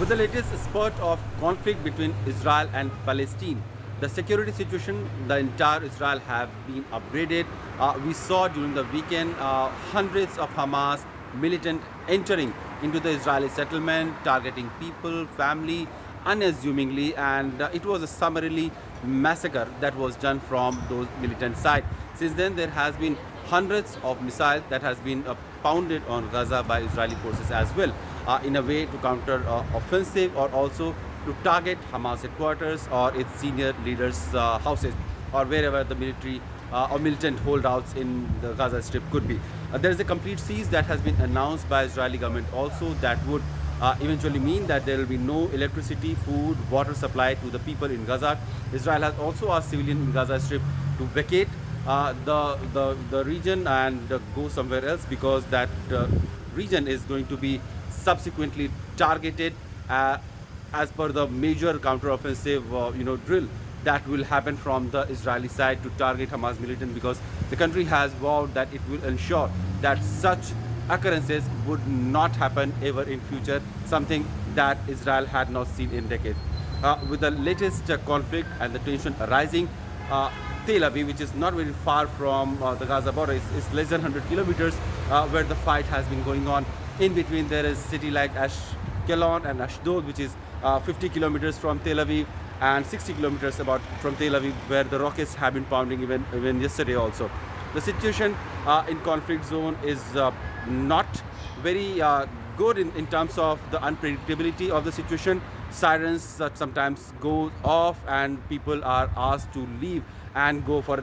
With the latest spurt of conflict between Israel and Palestine, the security situation, the entire Israel have been upgraded. We saw during the weekend hundreds of Hamas militant entering into the Israeli settlement, targeting people, family, unassumingly, and it was a summarily massacre that was done from those militant side. Since then, there has been hundreds of missiles that has been pounded on Gaza by Israeli forces as well, in a way to counter offensive or also to target Hamas headquarters or its senior leaders' houses or wherever the military or militant holdouts in the Gaza Strip could be. There is a complete cease that has been announced by Israeli government also that would eventually mean that there will be no electricity, food, water supply to the people in Gaza. Israel has also asked civilians in Gaza Strip to vacate the region and go somewhere else, because that region is going to be subsequently targeted as per the major counter-offensive drill that will happen from the Israeli side to target Hamas militant, because the country has vowed that it will ensure that such occurrences would not happen ever in future, something that Israel had not seen in decades. With the latest conflict and the tension arising, Tel Aviv, which is not very far from the Gaza border, is less than 100 kilometers where the fight has been going on. In between, there is city like Ashkelon and Ashdod, which is 50 kilometers from Tel Aviv, and 60 kilometers about from Tel Aviv, where the rockets have been pounding even yesterday also. The situation in conflict zone is not very good in terms of the unpredictability of the situation. Sirens sometimes go off and people are asked to leave and go for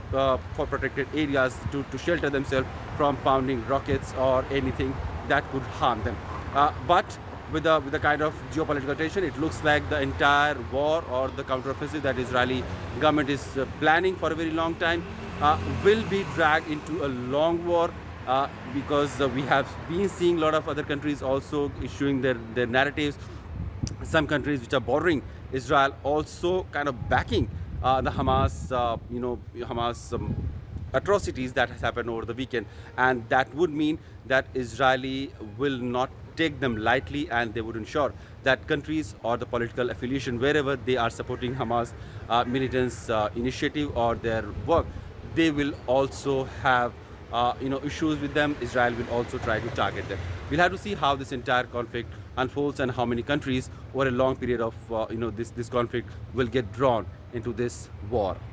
protected areas to shelter themselves from pounding rockets or anything that could harm them. But with the kind of geopolitical tension, it looks like the entire war or the counteroffensive that Israeli government is planning for a very long time will be dragged into a long war, because we have been seeing a lot of other countries also issuing their narratives. Some countries which are bordering Israel also kind of backing the Hamas, Hamas atrocities that has happened over the weekend, and that would mean that Israeli will not take them lightly, and they would ensure that countries or the political affiliation wherever they are supporting Hamas militants initiative or their work, they will also have issues with them. Israel will also try to target them. We'll have to see how this entire conflict unfolds and how many countries over a long period of this conflict will get drawn into this war.